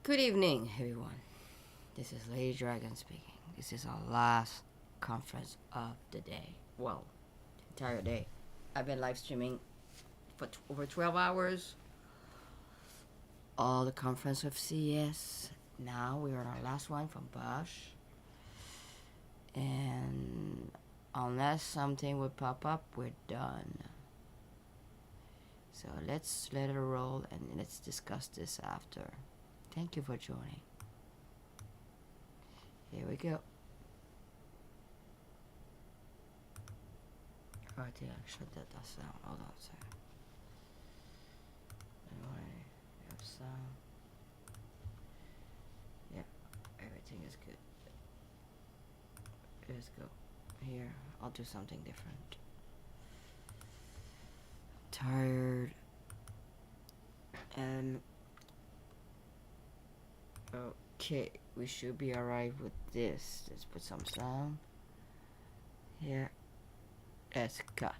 Good evening, everyone. This is LadyDragon speaking. This is our last conference of the day. Well, the entire day. I've been live streaming for over 12 hours. All the conference of CES. Now we're on our last one from Bosch. And unless something would pop up, we're done. So let's let it roll and let's discuss this after. Thank you for joining. Here we go. Oh, I think I shut that down. Hold on a second. Anyway, we have sound. Yeah, everything is good. Let's go. Here, I'll do something different. I'm tired. And okay, we should be alright with this. Let's put some sound here. Let's cut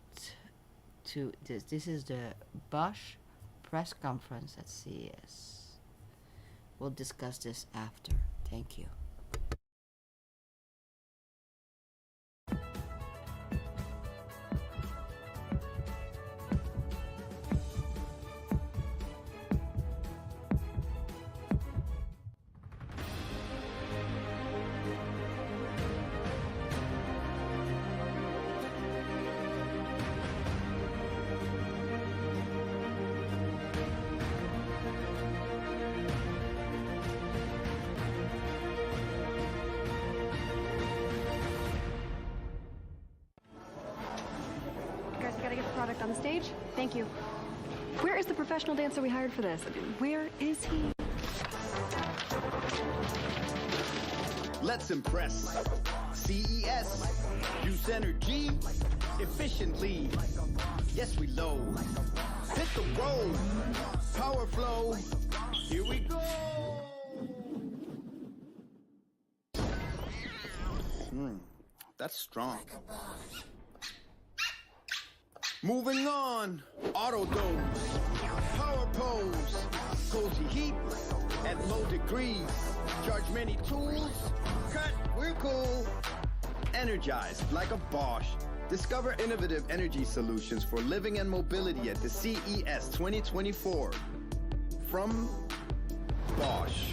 to this. This is the Bosch press conference at CES. We'll discuss this after. Thank you. On the stage? Thank you. Where is the professional dancer we hired for this? Where is he? Let's impress. CES. Use energy efficiently. Yes, we load. Hit the road. Power flow. Here we go. That's strong. Moving on, auto dose, power pose, cozy heat at low degrees, charge many tools, cut, we're cool. Energized like a Bosch. Discover innovative energy solutions for living and mobility at the CES 2024 from Bosch.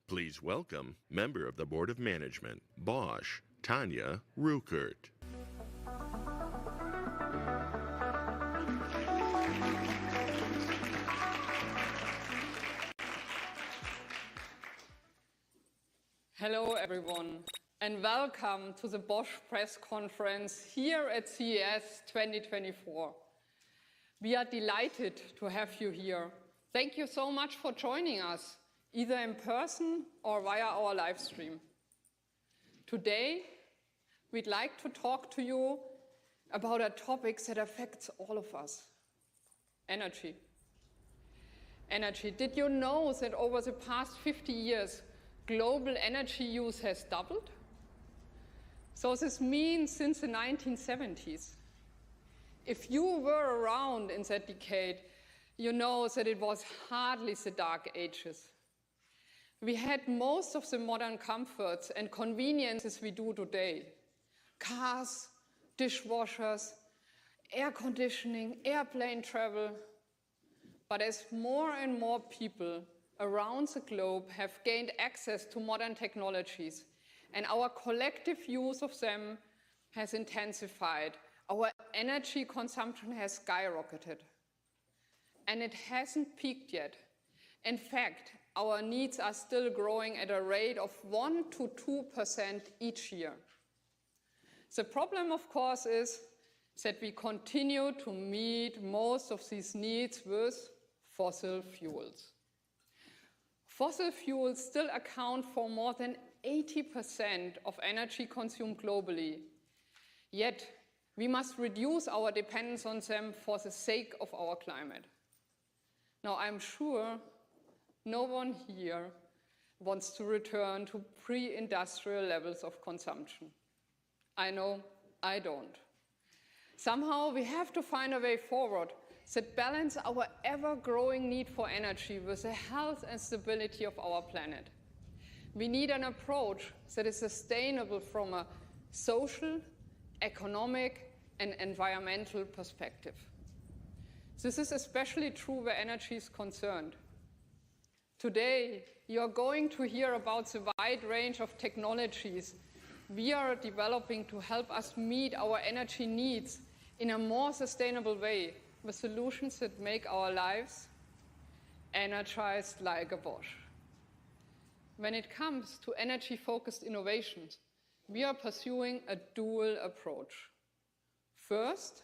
Please welcome member of the Board of Management, Bosch, Tanya Ruckert. Hello everyone, and welcome to the Bosch press conference here at CES 2024. We are delighted to have you here. Thank you so much for joining us, either in person or via our live stream. Today, we'd like to talk to you about a topic that affects all of us: energy. Energy. Did you know that over the past 50 years, global energy use has doubled? So this means since the 1970s. If you were around in that decade, you know that it was hardly the dark ages. We had most of the modern comforts and conveniences we do today. Cars, dishwashers, air conditioning, airplane travel. But as more and more people around the globe have gained access to modern technologies and our collective use of them has intensified, our energy consumption has skyrocketed. And it hasn't peaked yet. In fact, our needs are still growing at a rate of 1 to 2% each year. The problem, of course, is that we continue to meet most of these needs with fossil fuels. Fossil fuels still account for more than 80% of energy consumed globally. Yet, we must reduce our dependence on them for the sake of our climate. Now, I'm sure no one here wants to return to pre-industrial levels of consumption. I know I don't. Somehow we have to find a way forward that balance our ever-growing need for energy with the health and stability of our planet. We need an approach that is sustainable from a social, economic, and environmental perspective. This is especially true where energy is concerned. Today, you are going to hear about the wide range of technologies we are developing to help us meet our energy needs in a more sustainable way, with solutions that make our lives energized like a Bosch. When it comes to energy-focused innovations, we are pursuing a dual approach. First,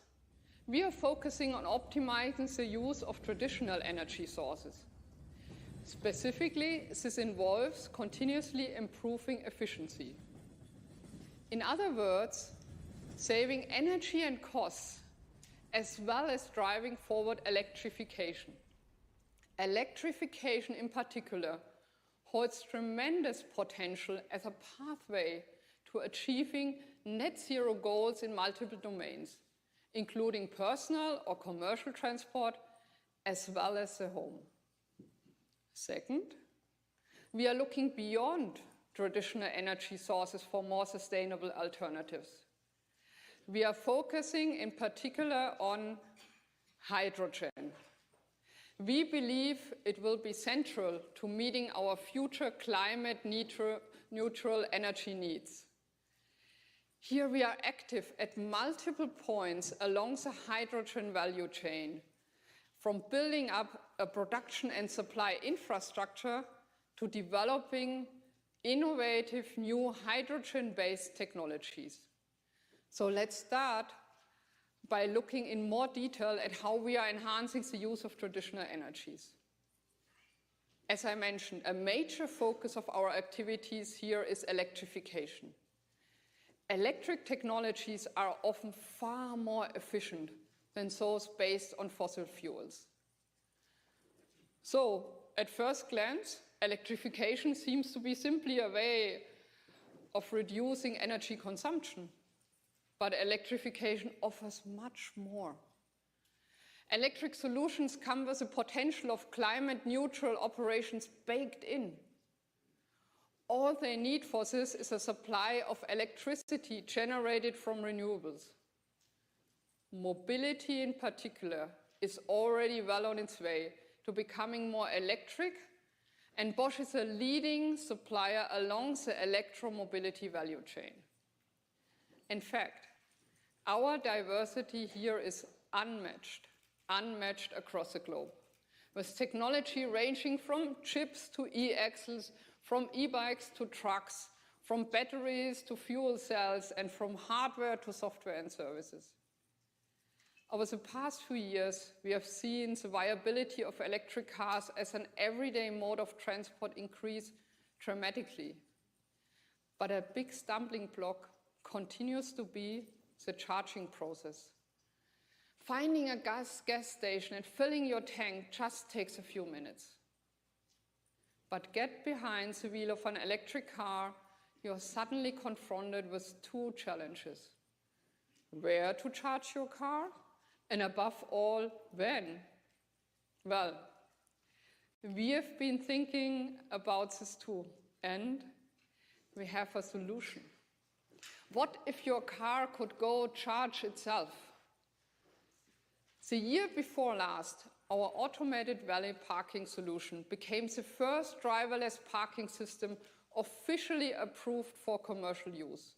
we are focusing on optimizing the use of traditional energy sources. Specifically, this involves continuously improving efficiency. In other words, saving energy and costs, as well as driving forward electrification. Electrification in particular holds tremendous potential as a pathway to achieving net zero goals in multiple domains, including personal or commercial transport, as well as the home. Second, we are looking beyond traditional energy sources for more sustainable alternatives. We are focusing in particular on hydrogen. We believe it will be central to meeting our future climate neutral energy needs. Here we are active at multiple points along the hydrogen value chain, from building up a production and supply infrastructure to developing innovative new hydrogen-based technologies. So let's start by looking in more detail at how we are enhancing the use of traditional energies. As I mentioned, a major focus of our activities here is electrification. Electric technologies are often far more efficient than those based on fossil fuels. So, at first glance, electrification seems to be simply a way of reducing energy consumption. But electrification offers much more. Electric solutions come with the potential of climate-neutral operations baked in. All they need for this is a supply of electricity generated from renewables. Mobility in particular is already well on its way to becoming more electric, and Bosch is a leading supplier along the electromobility value chain. In fact, our diversity here is unmatched across the globe, with technology ranging from chips to e-axles, from e-bikes to trucks, from batteries to fuel cells, and from hardware to software and services. Over the past few years, we have seen the viability of electric cars as an everyday mode of transport increase dramatically. But a big stumbling block continues to be the charging process. Finding a gas station and filling your tank just takes a few minutes. But get behind the wheel of an electric car, you're suddenly confronted with two challenges: where to charge your car, and above all, when. Well, we have been thinking about this too, and we have a solution. What if your car could go charge itself? The year before last, our automated valet parking solution became the first driverless parking system officially approved for commercial use.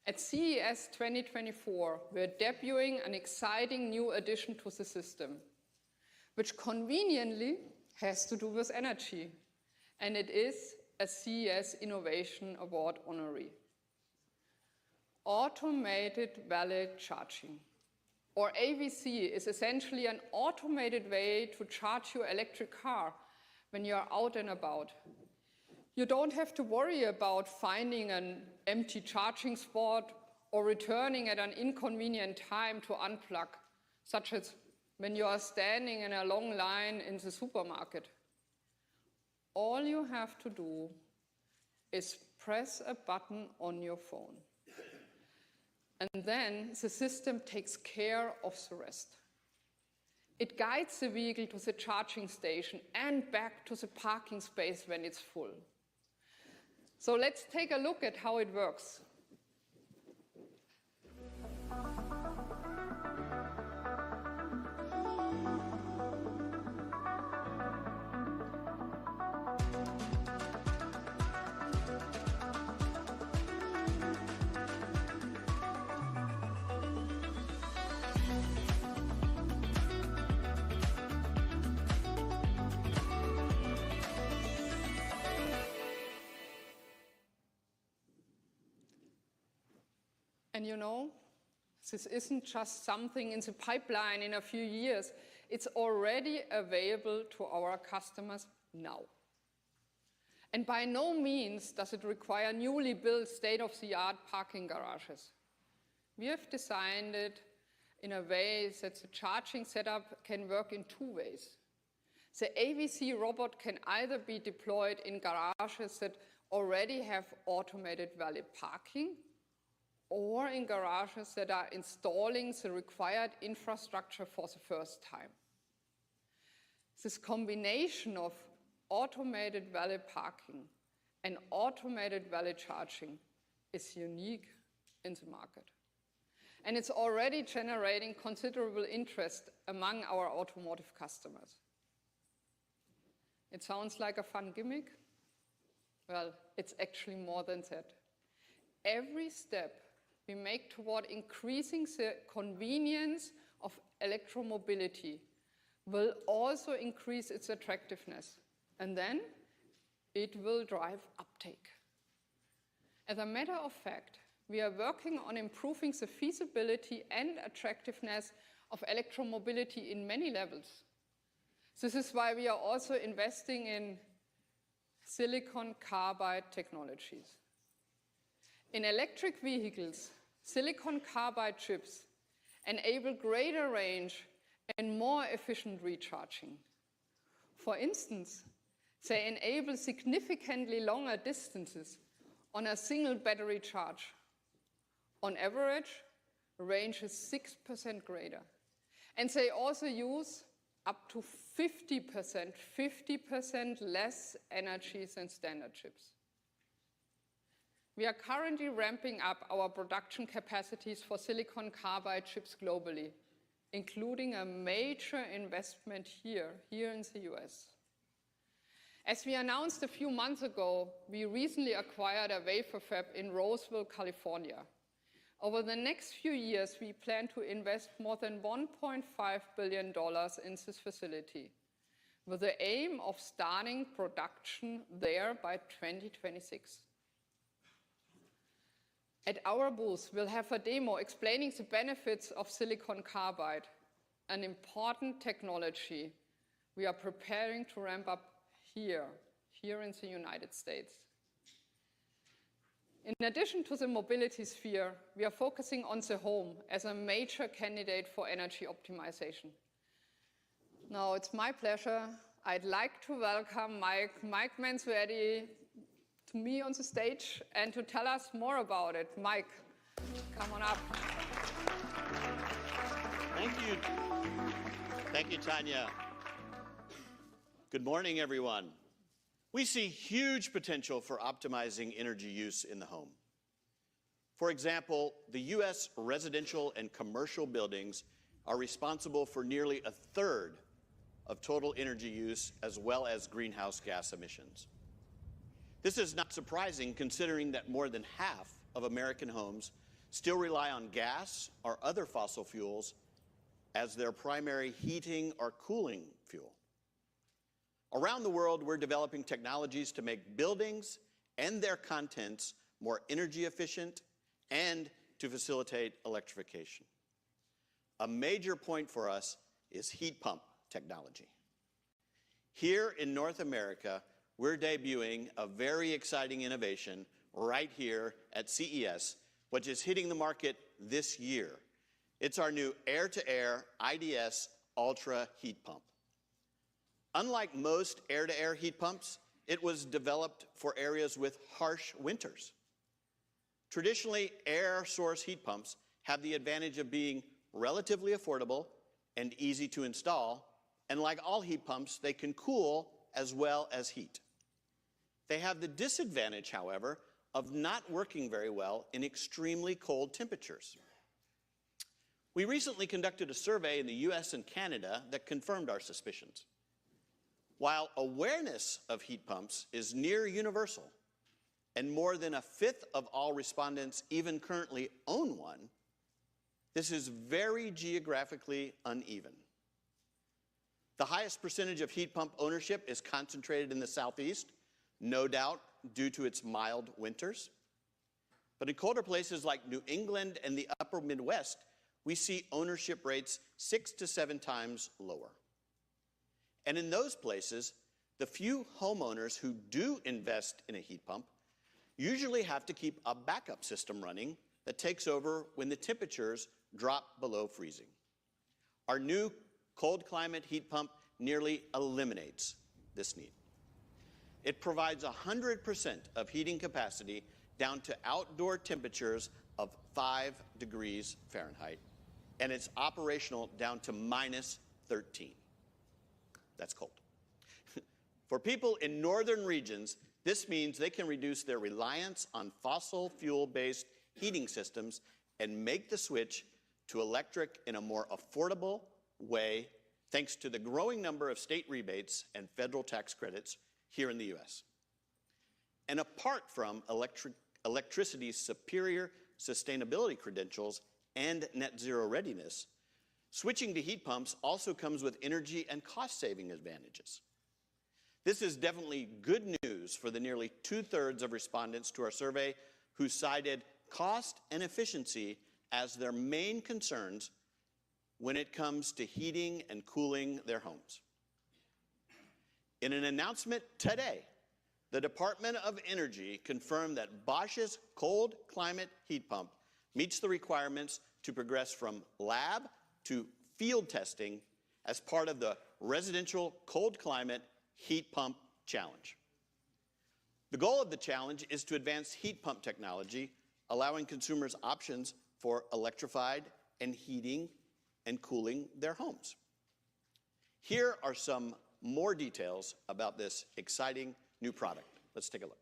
At CES 2024, we're debuting an exciting new addition to the system, which conveniently has to do with energy, and it is a CES Innovation Award honoree. Automated valet charging, or AVC, is essentially an automated way to charge your electric car when you're out and about. You don't have to worry about finding an empty charging spot or returning at an inconvenient time to unplug, such as when you are standing in a long line in the supermarket. All you have to do is press a button on your phone. and then the system takes care of the rest. It guides the vehicle to the charging station and back to the parking space when it's full. So let's take a look at how it works. And you know, this isn't just something in the pipeline in a few years. It's already available to our customers now. And by no means does it require newly built state-of-the-art parking garages. We have designed it in a way that the charging setup can work in two ways. The AVC robot can either be deployed in garages that already have automated valet parking, or in garages that are installing the required infrastructure for the first time. This combination of automated valet parking and automated valet charging is unique in the market. And it's already generating considerable interest among our automotive customers. It sounds like a fun gimmick. Well, it's actually more than that. Every step we make toward increasing the convenience of electromobility will also increase its attractiveness, and then it will drive uptake. As a matter of fact, we are working on improving the feasibility and attractiveness of electromobility in many levels. This is why we are also investing in silicon carbide technologies. In electric vehicles, silicon carbide chips enable greater range and more efficient recharging. For instance, they enable significantly longer distances on a single battery charge. On average, range is 6% greater. And they also use up to 50% less energy than standard chips. We are currently ramping up our production capacities for silicon carbide chips globally, including a major investment here in the US. As we announced a few months ago, we recently acquired a wafer fab in Roseville, California. Over the next few years, we plan to invest more than $1.5 billion in this facility, with the aim of starting production there by 2026. At our booth, we'll have a demo explaining the benefits of silicon carbide, an important technology we are preparing to ramp up here in the United States. In addition to the mobility sphere, we are focusing on the home as a major candidate for energy optimization. Now, it's my pleasure. I'd like to welcome Mike Mansuetti to me on the stage and to tell us more about it. Mike, come on up. Thank you. Thank you, Tanya. Good morning, everyone. We see huge potential for optimizing energy use in the home. For example, the US residential and commercial buildings are responsible for nearly a third of total energy use as well as greenhouse gas emissions. This is not surprising considering that more than half of American homes still rely on gas or other fossil fuels as their primary heating or cooling fuel. Around the world, we're developing technologies to make buildings and their contents more energy efficient and to facilitate electrification. A major point for us is heat pump technology. Here in North America, we're debuting a very exciting innovation right here at CES, which is hitting the market this year. It's our new air-to-air IDS Ultra heat pump. Unlike most air-to-air heat pumps, it was developed for areas with harsh winters. Traditionally, air source heat pumps have the advantage of being relatively affordable and easy to install, and like all heat pumps, they can cool as well as heat. They have the disadvantage, however, of not working very well in extremely cold temperatures. We recently conducted a survey in the US and Canada that confirmed our suspicions. While awareness of heat pumps is near universal, and more than a fifth of all respondents even currently own one, this is very geographically uneven. The highest percentage of heat pump ownership is concentrated in the Southeast, no doubt due to its mild winters. But in colder places like New England and the upper Midwest, we see ownership rates 6 to 7 times lower. And in those places, the few homeowners who do invest in a heat pump usually have to keep a backup system running that takes over when the temperatures drop below freezing. Our new cold climate heat pump nearly eliminates this need. It provides 100% of heating capacity down to outdoor temperatures of 5 degrees Fahrenheit, and it's operational down to -13. That's cold. For people in northern regions, this means they can reduce their reliance on fossil fuel-based heating systems and make the switch to electric in a more affordable way, thanks to the growing number of state rebates and federal tax credits here in the US. And apart from electricity's superior sustainability credentials and net zero readiness, switching to heat pumps also comes with energy and cost-saving advantages. This is definitely good news for the nearly 2/3 of respondents to our survey who cited cost and efficiency as their main concerns when it comes to heating and cooling their homes. In an announcement today, the Department of Energy confirmed that Bosch's cold climate heat pump meets the requirements to progress from lab to field testing as part of the Residential Cold Climate Heat Pump Challenge. The goal of the challenge is to advance heat pump technology, allowing consumers options for electrified and heating and cooling their homes. Here are some more details about this exciting new product. Let's take a look.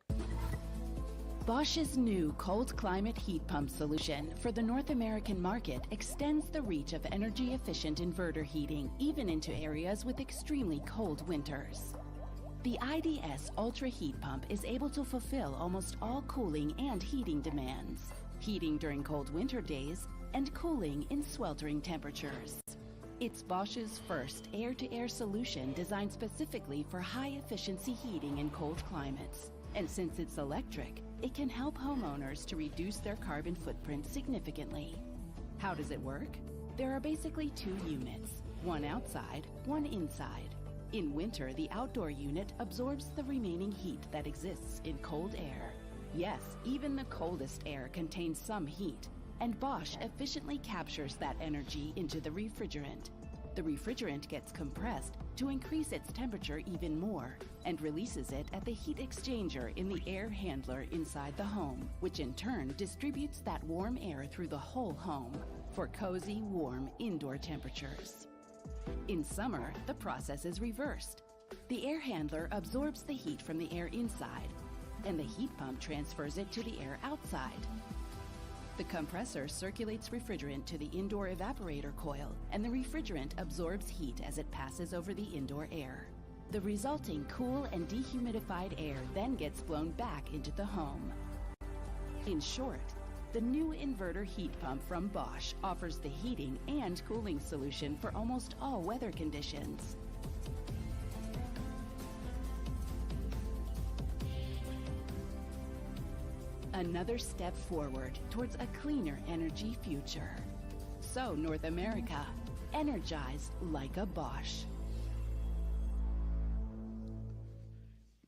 Bosch's new cold climate heat pump solution for the North American market extends the reach of energy-efficient inverter heating even into areas with extremely cold winters. The IDS Ultra Heat Pump is able to fulfill almost all cooling and heating demands, heating during cold winter days and cooling in sweltering temperatures. It's Bosch's first air-to-air solution designed specifically for high-efficiency heating in cold climates. And since it's electric, it can help homeowners to reduce their carbon footprint significantly. How does it work? There are basically 2 units, one outside, one inside. In winter, the outdoor unit absorbs the remaining heat that exists in cold air. Yes, even the coldest air contains some heat, and Bosch efficiently captures that energy into the refrigerant. The refrigerant gets compressed to increase its temperature even more and releases it at the heat exchanger in the air handler inside the home, which in turn distributes that warm air through the whole home for cozy, warm indoor temperatures. In summer, the process is reversed. The air handler absorbs the heat from the air inside, and the heat pump transfers it to the air outside. The compressor circulates refrigerant to the indoor evaporator coil, and the refrigerant absorbs heat as it passes over the indoor air. The resulting cool and dehumidified air then gets blown back into the home. In short, the new inverter heat pump from Bosch offers the heating and cooling solution for almost all weather conditions. Another step forward towards a cleaner energy future. So, North America, energized like a Bosch.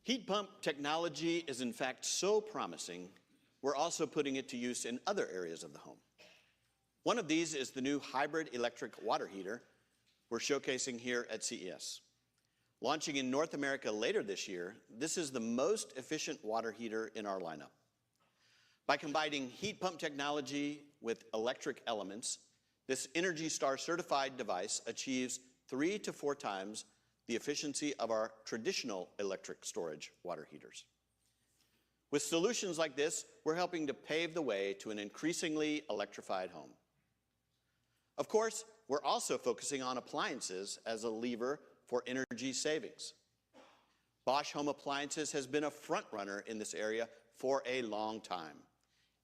Heat pump technology is in fact so promising, we're also putting it to use in other areas of the home. One of these is the new hybrid electric water heater we're showcasing here at CES. Launching in North America later this year, this is the most efficient water heater in our lineup. By combining heat pump technology with electric elements, this Energy Star certified device achieves 3 to 4 times the efficiency of our traditional electric storage water heaters. With solutions like this, we're helping to pave the way to an increasingly electrified home. Of course, we're also focusing on appliances as a lever for energy savings. Bosch Home Appliances has been a front runner in this area for a long time,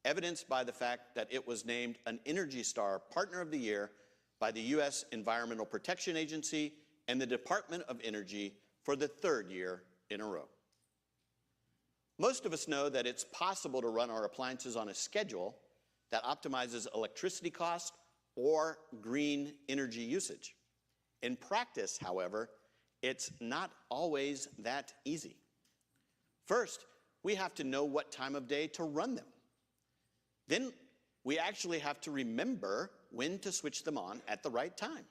evidenced by the fact that it was named an Energy Star Partner of the Year by the U.S. Environmental Protection Agency and the Department of Energy for the 3rd year in a row. Most of us know that it's possible to run our appliances on a schedule that optimizes electricity cost or green energy usage. In practice, however, it's not always that easy. First, we have to know what time of day to run them. Then we actually have to remember when to switch them on at the right time.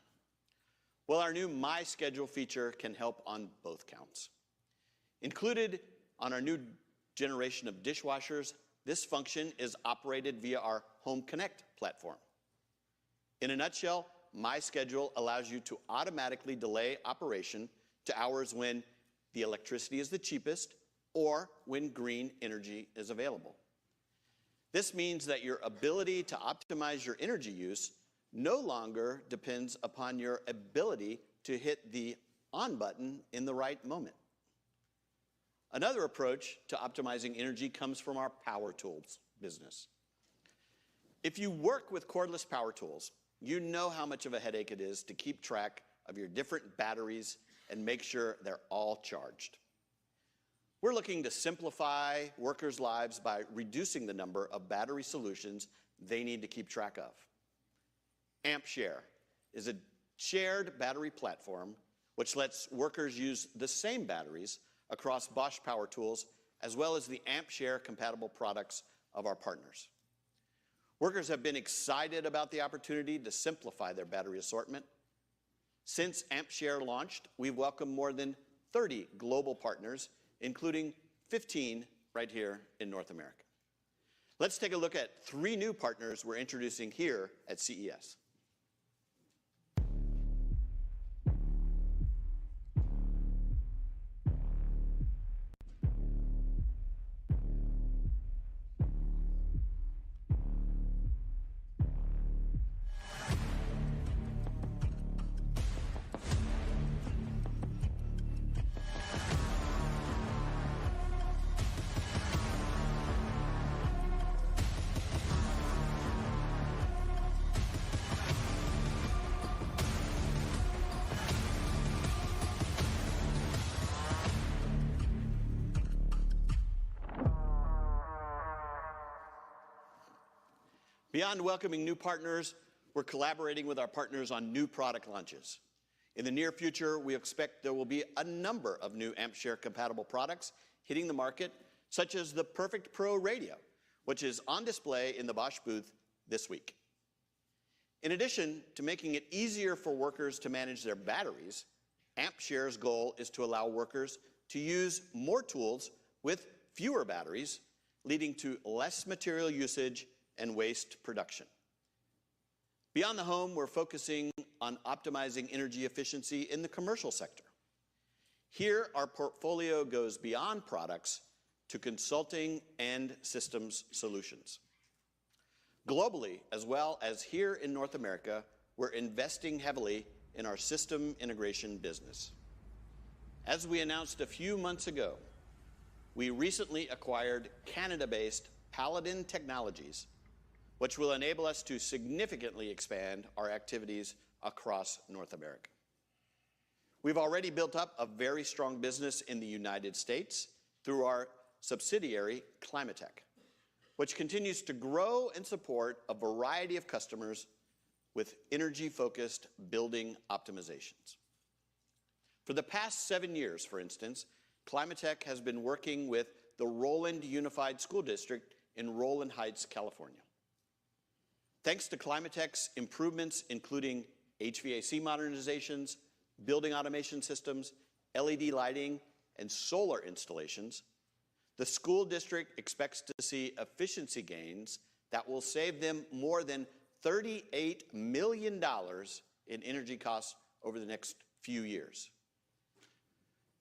Well, our new My Schedule feature can help on both counts. Included on our new generation of dishwashers, this function is operated via our Home Connect platform. In a nutshell, My Schedule allows you to automatically delay operation to hours when the electricity is the cheapest or when green energy is available. This means that your ability to optimize your energy use no longer depends upon your ability to hit the on button in the right moment. Another approach to optimizing energy comes from our power tools business. If you work with cordless power tools, you know how much of a headache it is to keep track of your different batteries and make sure they're all charged. We're looking to simplify workers' lives by reducing the number of battery solutions they need to keep track of. AmpShare is a shared battery platform which lets workers use the same batteries across Bosch power tools as well as the AmpShare compatible products of our partners. Workers have been excited about the opportunity to simplify their battery assortment. Since AmpShare launched, we've welcomed more than 30 global partners, including 15 right here in North America. Let's take a look at 3 new partners we're introducing here at CES. Beyond welcoming new partners, we're collaborating with our partners on new product launches. In the near future, we expect there will be a number of new AmpShare compatible products hitting the market, such as the Perfect Pro radio, which is on display in the Bosch booth this week. In addition to making it easier for workers to manage their batteries, AmpShare's goal is to allow workers to use more tools with fewer batteries, leading to less material usage and waste production. Beyond the home, we're focusing on optimizing energy efficiency in the commercial sector. Here, our portfolio goes beyond products to consulting and systems solutions. Globally, as well as here in North America, we're investing heavily in our system integration business. As we announced a few months ago, we recently acquired Canada-based Paladin Technologies, which will enable us to significantly expand our activities across North America. We've already built up a very strong business in the United States through our subsidiary, Climatech, which continues to grow and support a variety of customers with energy-focused building optimizations. For the past 7 years, for instance, Climatech has been working with the Roland Unified School District in Roland Heights, California. Thanks to Climatech's improvements, including HVAC modernizations, building automation systems, LED lighting, and solar installations, the school district expects to see efficiency gains that will save them more than $38 million in energy costs over the next few years.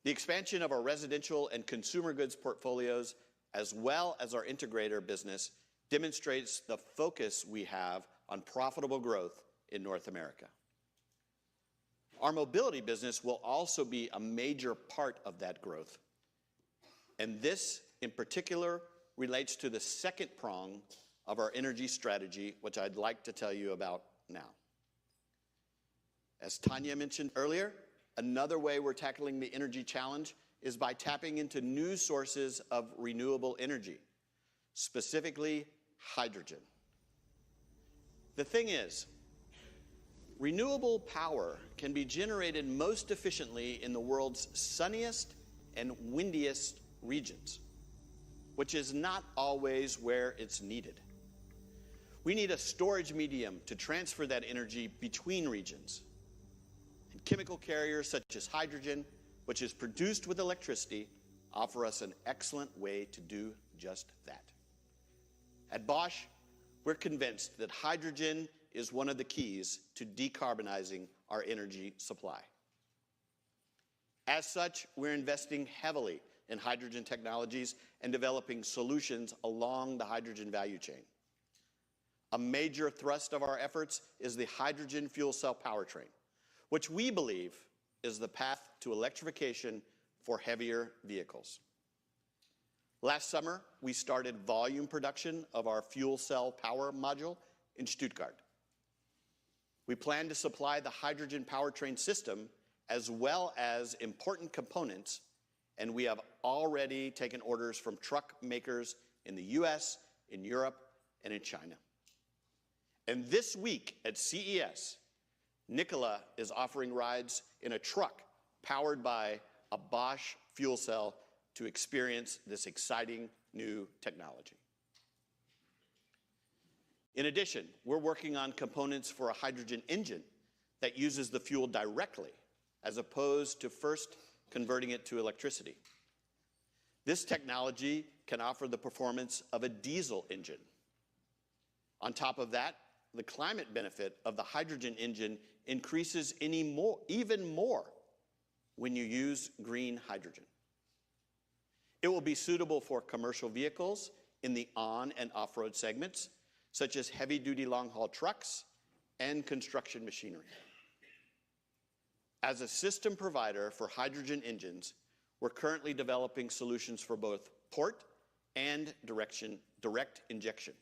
The expansion of our residential and consumer goods portfolios, as well as our integrator business, demonstrates the focus we have on profitable growth in North America. Our mobility business will also be a major part of that growth. And this, in particular, relates to the second prong of our energy strategy, which I'd like to tell you about now. As Tanya mentioned earlier, another way we're tackling the energy challenge is by tapping into new sources of renewable energy, specifically hydrogen. The thing is, renewable power can be generated most efficiently in the world's sunniest and windiest regions, which is not always where it's needed. We need a storage medium to transfer that energy between regions. And chemical carriers such as hydrogen, which is produced with electricity, offer us an excellent way to do just that. At Bosch, we're convinced that hydrogen is one of the keys to decarbonizing our energy supply. As such, we're investing heavily in hydrogen technologies and developing solutions along the hydrogen value chain. A major thrust of our efforts is the hydrogen fuel cell powertrain, which we believe is the path to electrification for heavier vehicles. Last summer, we started volume production of our fuel cell power module in Stuttgart. We plan to supply the hydrogen powertrain system as well as important components, and we have already taken orders from truck makers in the US, in Europe, and in China. And this week at CES, Nicola is offering rides in a truck powered by a Bosch fuel cell to experience this exciting new technology. In addition, we're working on components for a hydrogen engine that uses the fuel directly, as opposed to first converting it to electricity. This technology can offer the performance of a diesel engine. On top of that, the climate benefit of the hydrogen engine increases even more when you use green hydrogen. It will be suitable for commercial vehicles in the on- and off-road segments, such as heavy-duty long-haul trucks and construction machinery. As a system provider for hydrogen engines, we're currently developing solutions for both port and direct injection.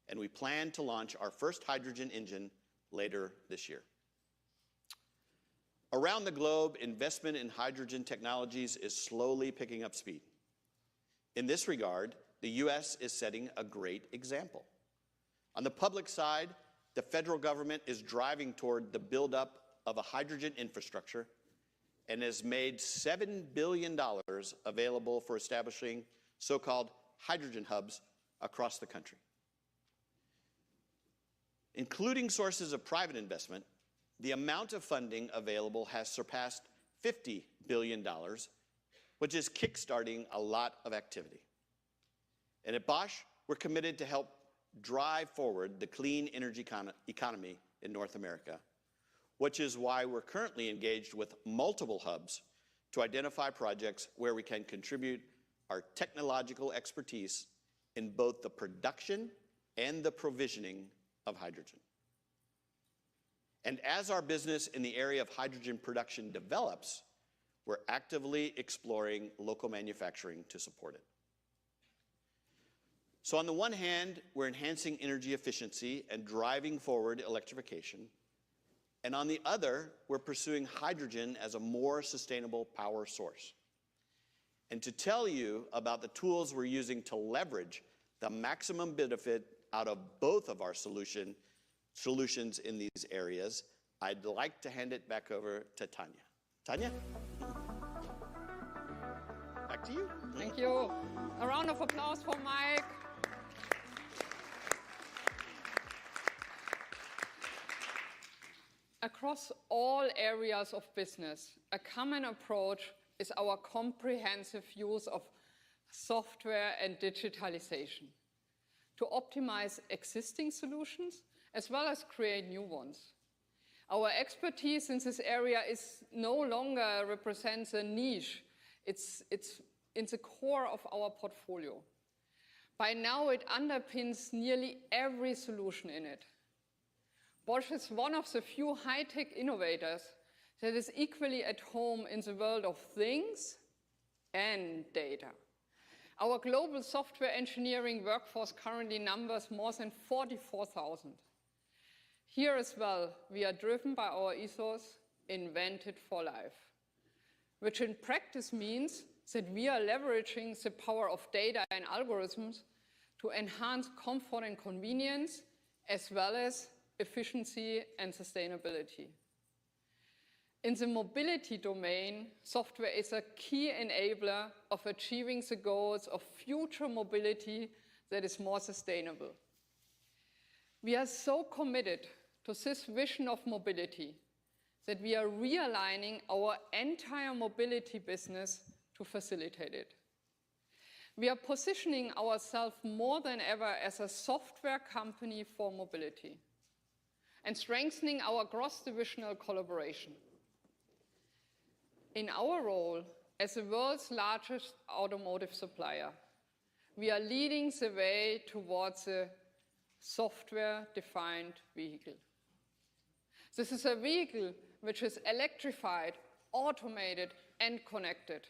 And we plan to launch our first hydrogen engine later this year. Around the globe, investment in hydrogen technologies is slowly picking up speed. In this regard, the US is setting a great example. On the public side, the federal government is driving toward the buildup of a hydrogen infrastructure and has made $7 billion available for establishing so-called hydrogen hubs across the country. Including sources of private investment, the amount of funding available has surpassed $50 billion, which is kickstarting a lot of activity. And at Bosch, we're committed to help drive forward the clean energy economy in North America, which is why we're currently engaged with multiple hubs to identify projects where we can contribute our technological expertise in both the production and the provisioning of hydrogen. And as our business in the area of hydrogen production develops, we're actively exploring local manufacturing to support it. So on the one hand, we're enhancing energy efficiency and driving forward electrification. And on the other, we're pursuing hydrogen as a more sustainable power source. And to tell you about the tools we're using to leverage the maximum benefit out of both of our solutions in these areas, I'd like to hand it back over to Tanya. Tanya? Back to you. Thank you. A round of applause for Mike. Across all areas of business, a common approach is our comprehensive use of software and digitalization to optimize existing solutions as well as create new ones. Our expertise in this area is no longer represents a niche. It's in the core of our portfolio. By now, it underpins nearly every solution in it. Bosch is one of the few high-tech innovators that is equally at home in the world of things and data. Our global software engineering workforce currently numbers more than 44,000. Here as well, we are driven by our ethos, invented for life, which in practice means that we are leveraging the power of data and algorithms to enhance comfort and convenience, as well as efficiency and sustainability. In the mobility domain, software is a key enabler of achieving the goals of future mobility that is more sustainable. We are so committed to this vision of mobility that we are realigning our entire mobility business to facilitate it. We are positioning ourselves more than ever as a software company for mobility and strengthening our cross-divisional collaboration. In our role as the world's largest automotive supplier, we are leading the way towards a software-defined vehicle. This is a vehicle which is electrified, automated, and connected,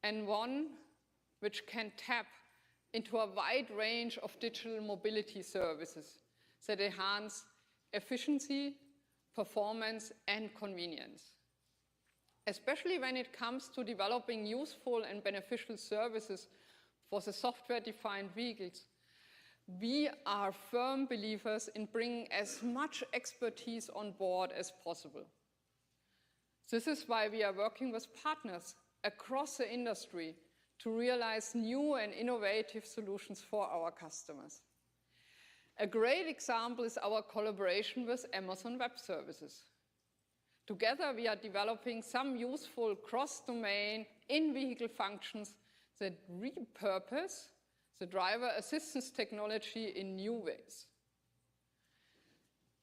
and one which can tap into a wide range of digital mobility services that enhance efficiency, performance, and convenience. Especially when it comes to developing useful and beneficial services for the software-defined vehicles, we are firm believers in bringing as much expertise on board as possible. This is why we are working with partners across the industry to realize new and innovative solutions for our customers. A great example is our collaboration with Amazon Web Services. Together, we are developing some useful cross-domain in-vehicle functions that repurpose the driver assistance technology in new ways.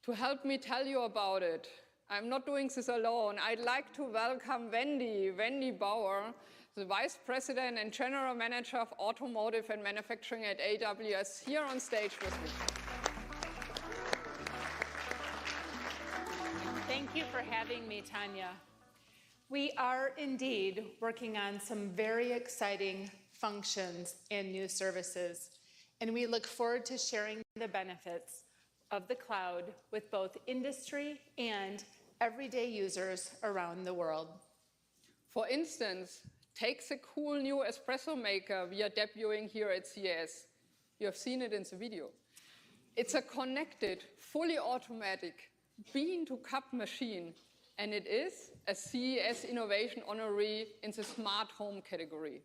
To help me tell you about it, I'm not doing this alone. I'd like to welcome Wendy Bauer, the Vice President and General Manager of Automotive and Manufacturing at AWS, here on stage with me. Thank you for having me, Tanya. We are indeed working on some very exciting functions and new services, and we look forward to sharing the benefits of the cloud with both industry and everyday users around the world. For instance, take the cool new espresso maker we are debuting here at CES. You have seen it in the video. It's a connected, fully automatic bean-to-cup machine, and it is a CES Innovation Honoree in the smart home category.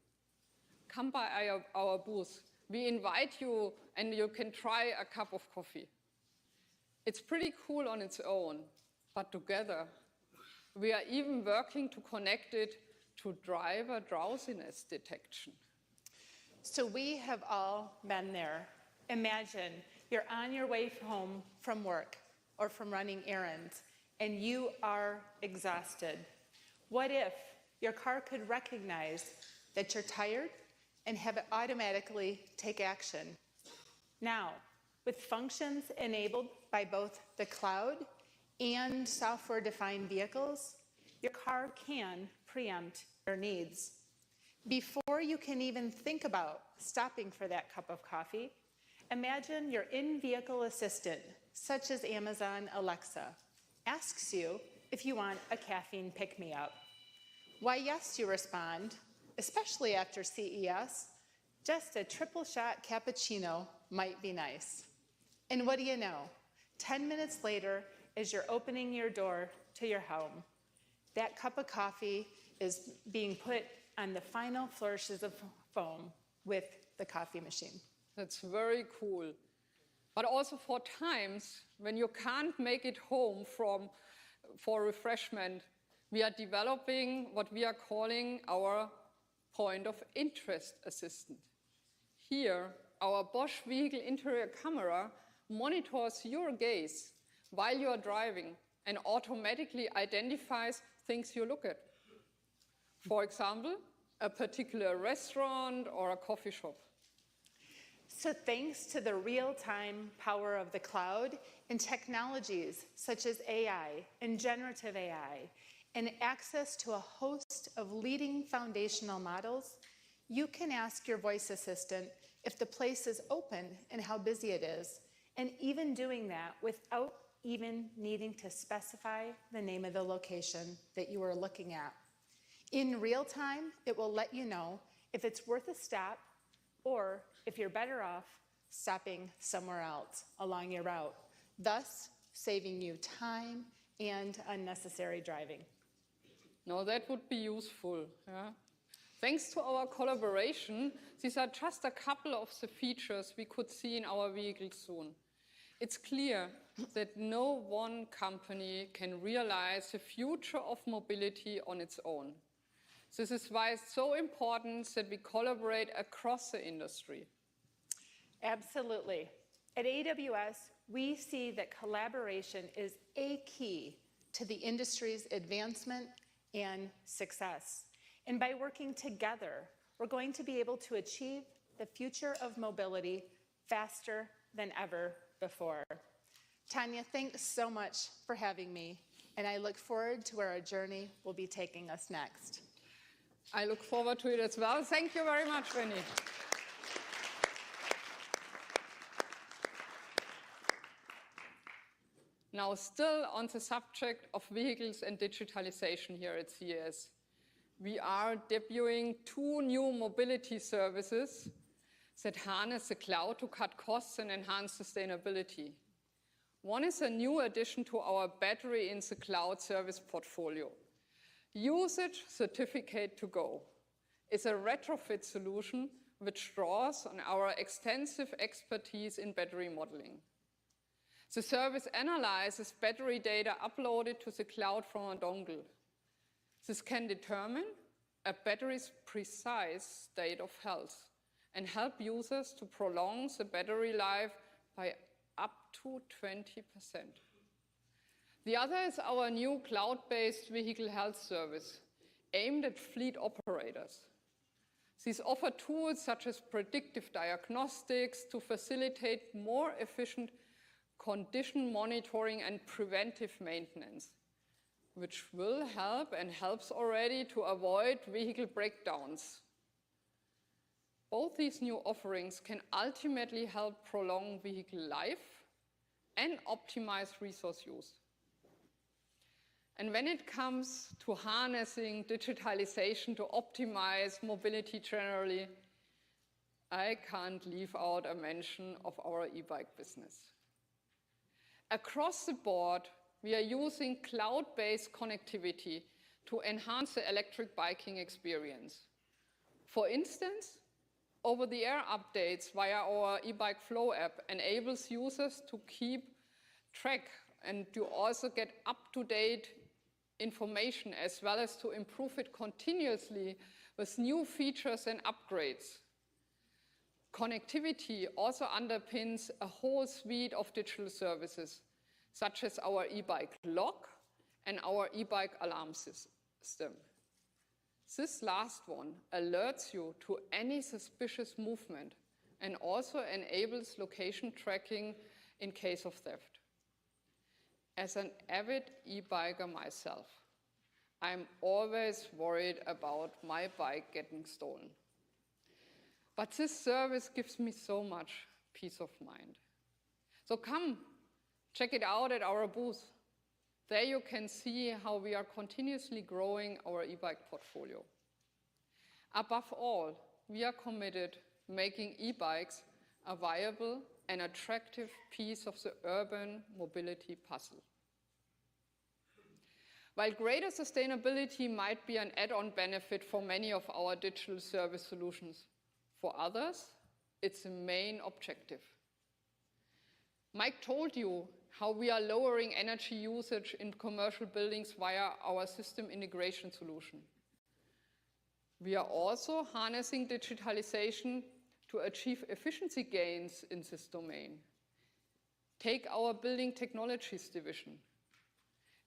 Come by our booth. We invite you, and you can try a cup of coffee. It's pretty cool on its own, but together, we are even working to connect it to driver drowsiness detection. So we have all been there. Imagine you're on your way home from work or from running errands, and you are exhausted. What if your car could recognize that you're tired and have it automatically take action? Now, with functions enabled by both the cloud and software-defined vehicles, your car can preempt your needs. Before you can even think about stopping for that cup of coffee, imagine your in-vehicle assistant, such as Amazon Alexa, asks you if you want a caffeine pick-me-up. Why, yes, you respond, especially after CES, just a triple-shot cappuccino might be nice. And what do you know? 10 minutes later, as you're opening your door to your home, that cup of coffee is being put on the final flourishes of foam with the coffee machine. That's very cool. But also for times when you can't make it home for refreshment, we are developing what we are calling our point of interest assistant. Here, our Bosch vehicle interior camera monitors your gaze while you are driving and automatically identifies things you look at. For example, a particular restaurant or a coffee shop. So thanks to the real-time power of the cloud and technologies such as AI and generative AI and access to a host of leading foundational models, you can ask your voice assistant if the place is open and how busy it is, and even doing that without even needing to specify the name of the location that you are looking at. In real time, it will let you know if it's worth a stop or if you're better off stopping somewhere else along your route, thus saving you time and unnecessary driving. Now that would be useful. Yeah? Thanks to our collaboration, these are just a couple of the features we could see in our vehicles soon. It's clear that no one company can realize the future of mobility on its own. This is why it's so important that we collaborate across the industry. Absolutely. At AWS, we see that collaboration is a key to the industry's advancement and success. And by working together, we're going to be able to achieve the future of mobility faster than ever before. Tanya, thanks so much for having me, and I look forward to where our journey will be taking us next. I look forward to it as well. Thank you very much, Rennie. Now, still on the subject of vehicles and digitalization here at CES, we are debuting 2 new mobility services that harness the cloud to cut costs and enhance sustainability. One is a new addition to our battery in the cloud service portfolio. Usage Certificate to Go is a retrofit solution which draws on our extensive expertise in battery modeling. The service analyzes battery data uploaded to the cloud from a dongle. This can determine a battery's precise state of health and help users to prolong the battery life by up to 20%. The other is our new cloud-based vehicle health service aimed at fleet operators. These offer tools such as predictive diagnostics to facilitate more efficient condition monitoring and preventive maintenance, which will help and helps already to avoid vehicle breakdowns. Both these new offerings can ultimately help prolong vehicle life and optimize resource use. And when it comes to harnessing digitalization to optimize mobility generally, I can't leave out a mention of our e-bike business. Across the board, we are using cloud-based connectivity to enhance the electric biking experience. For instance, over-the-air updates via our e-bike Flow app enables users to keep track and to also get up-to-date information as well as to improve it continuously with new features and upgrades. Connectivity also underpins a whole suite of digital services, such as our e-bike lock and our e-bike alarm system. This last one alerts you to any suspicious movement and also enables location tracking in case of theft. As an avid e-biker myself, I'm always worried about my bike getting stolen. But this service gives me so much peace of mind. So come, check it out at our booth. There you can see how we are continuously growing our e-bike portfolio. Above all, we are committed to making e-bikes a viable and attractive piece of the urban mobility puzzle. While greater sustainability might be an add-on benefit for many of our digital service solutions, for others, it's the main objective. Mike told you how we are lowering energy usage in commercial buildings via our system integration solution. We are also harnessing digitalization to achieve efficiency gains in this domain. Take our Building Technologies division.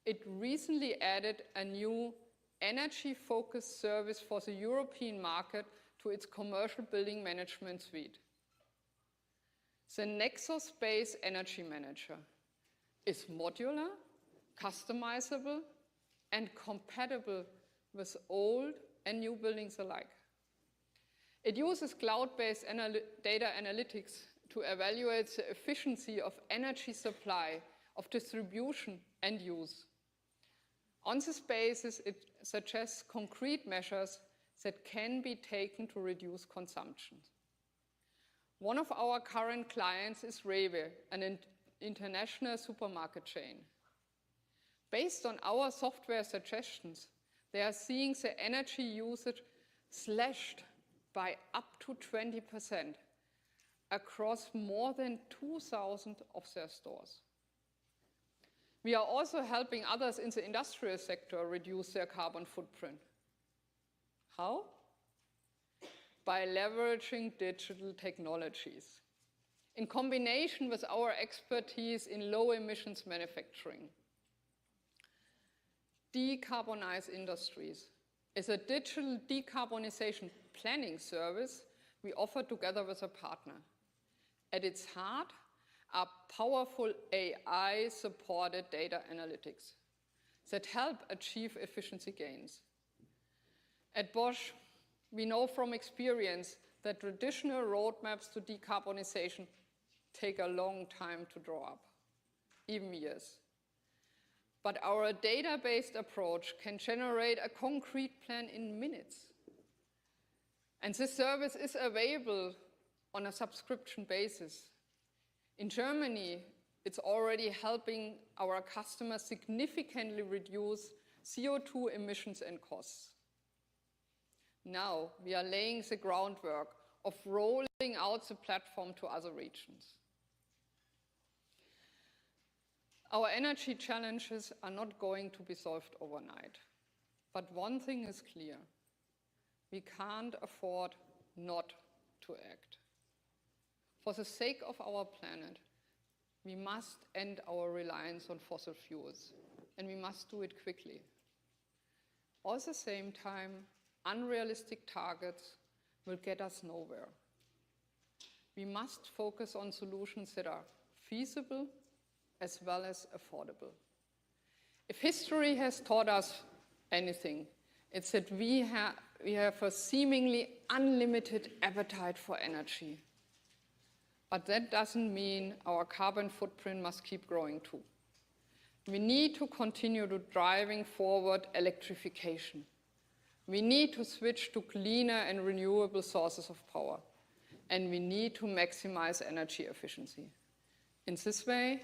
It recently added a new energy-focused service for the European market to its commercial building management suite. The Nexus-based Energy Manager is modular, customizable, and compatible with old and new buildings alike. It uses cloud-based data analytics to evaluate the efficiency of energy supply, of distribution and use. On this basis, it suggests concrete measures that can be taken to reduce consumption. One of our current clients is Rewe, an international supermarket chain. Based on our software suggestions, they are seeing the energy usage slashed by up to 20% across more than 2,000 of their stores. We are also helping others in the industrial sector reduce their carbon footprint. How? By leveraging digital technologies in combination with our expertise in low emissions manufacturing. Decarbonize Industries is a digital decarbonization planning service we offer together with a partner. At its heart are powerful AI-supported data analytics that help achieve efficiency gains. At Bosch, we know from experience that traditional roadmaps to decarbonization take a long time to draw up, even years. But our data-based approach can generate a concrete plan in minutes. And this service is available on a subscription basis. In Germany, it's already helping our customers significantly reduce CO2 emissions and costs. Now, we are laying the groundwork of rolling out the platform to other regions. Our energy challenges are not going to be solved overnight. But one thing is clear. We can't afford not to act. For the sake of our planet, we must end our reliance on fossil fuels, and we must do it quickly. At the same time, unrealistic targets will get us nowhere. We must focus on solutions that are feasible as well as affordable. If history has taught us anything, it's that we have a seemingly unlimited appetite for energy. But that doesn't mean our carbon footprint must keep growing too. We need to continue to driving forward electrification. We need to switch to cleaner and renewable sources of power. And we need to maximize energy efficiency. In this way,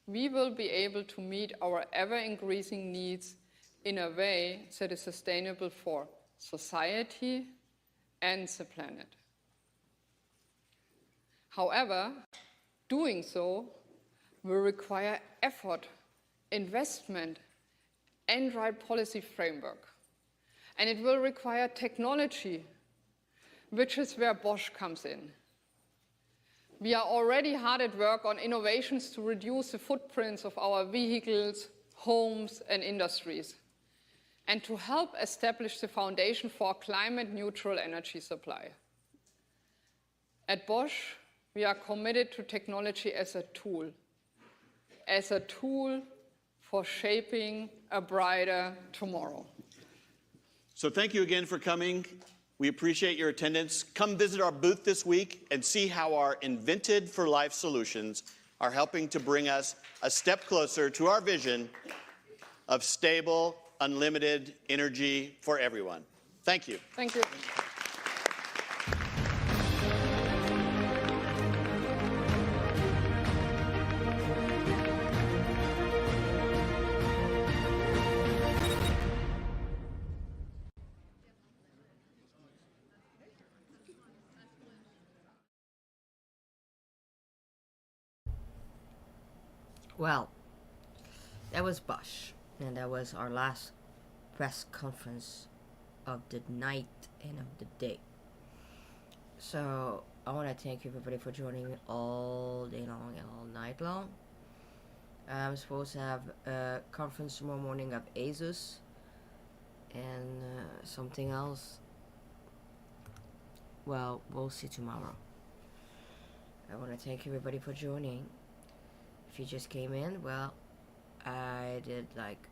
we will be able to meet our ever-increasing needs in a way that is sustainable for society and the planet. However, doing so will require effort, investment, and right policy framework. And it will require technology, which is where Bosch comes in. We are already hard at work on innovations to reduce the footprints of our vehicles, homes, and industries, and to help establish the foundation for climate-neutral energy supply. At Bosch, we are committed to technology as a tool for shaping a brighter tomorrow. So thank you again for coming. We appreciate your attendance. Come visit our booth this week and see how our Invented for Life solutions are helping to bring us a step closer to our vision of stable, unlimited energy for everyone. Thank you. Thank you. Well, that was Bosch, and that was our last press conference of the night and of the day. So I want to thank everybody for joining me all day long and all night long. I'm supposed to have a conference tomorrow morning of ASUS and something else. Well, we'll see tomorrow. I want to thank everybody for joining. If you just came in, well, I did like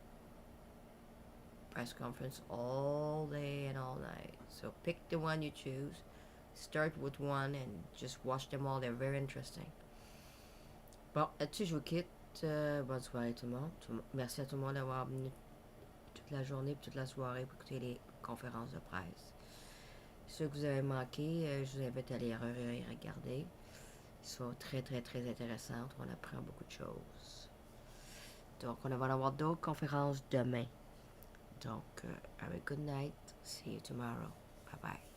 press conference all day and all night. So pick the one you choose. Start with one and just watch them all. They're very interesting. Bon, là-dessus, je vous quitte. Bonne soirée tout le monde. Merci à tout le monde d'avoir venu toute la journée et toute la soirée pour écouter les conférences de presse. Ceux que vous avez manqué, je vous invite à les regarder. Ils sont très intéressantes. On apprend beaucoup de choses. Donc, on va avoir d'autres conférences demain. Donc, have a good night. See you tomorrow. Bye bye.